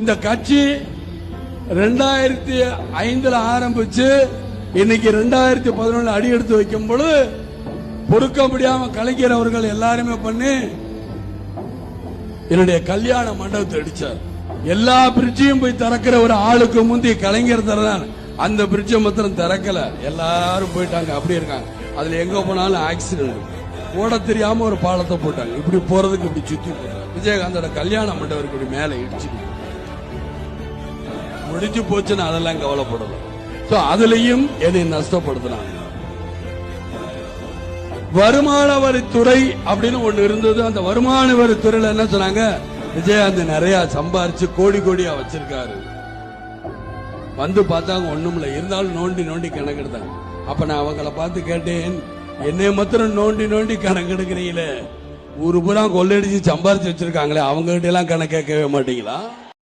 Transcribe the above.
இந்த கட்சி 2005 ஆரம்பிச்சு இன்னைக்கு 2011 அடி எடுத்து வைக்கும் பொழுது பொறுக்க முடியாம கலைஞர் அவர்கள் எல்லாருமே பண்ணி என்னுடைய கல்யாண மண்டபத்தை அடிச்சார். எல்லா பிரிட்ஜையும் போய் திறக்கிற ஒரு ஆளுக்கு முந்தைய கலைஞர் தரதான் அந்த பிரிட்ஜை மாத்திரம் திறக்கல. எல்லாரும் போயிட்டாங்க, அப்படி இருக்காங்க. அதுல எங்க போனாலும் ஆக்சிடென்ட். ஓட தெரியாம ஒரு பாலத்தை போட்டாங்க. இப்படி போறதுக்கு இப்படி சுத்தி போட்டாங்க. விஜயகாந்தோட கல்யாண மண்டபம் இப்படி மேல இடிச்சு முடிஞ்சு போச்சுன்னு அதெல்லாம் கவலைப்படல. அதுலயும் என்னை நஷ்டப்படுத்தினாங்க. வருமான வரித்துறை அப்படின்னு ஒண்ணு இருந்தது. அந்த வருமான வரித்துறையில என்ன சொன்னாங்க, விஜயகாந்த் நிறைய சம்பாரிச்சு கோடி கோடியா வச்சிருக்காரு. வந்து பார்த்தாங்க ஒண்ணும் இல்ல, இருந்தாலும் நோண்டி நோண்டி கணக்கெடுத்தாங்க. அப்ப நான் அவங்களை பார்த்து கேட்டேன், என்னை மாத்திரம் நோண்டி நோண்டி கணக்கெடுக்கிறீங்களே, ஊரு பூரா கொள்ளையடிச்சு சம்பாரிச்சு வச்சிருக்காங்களே, அவங்க கிட்ட எல்லாம் கணக்கு கேட்கவே மாட்டீங்களா?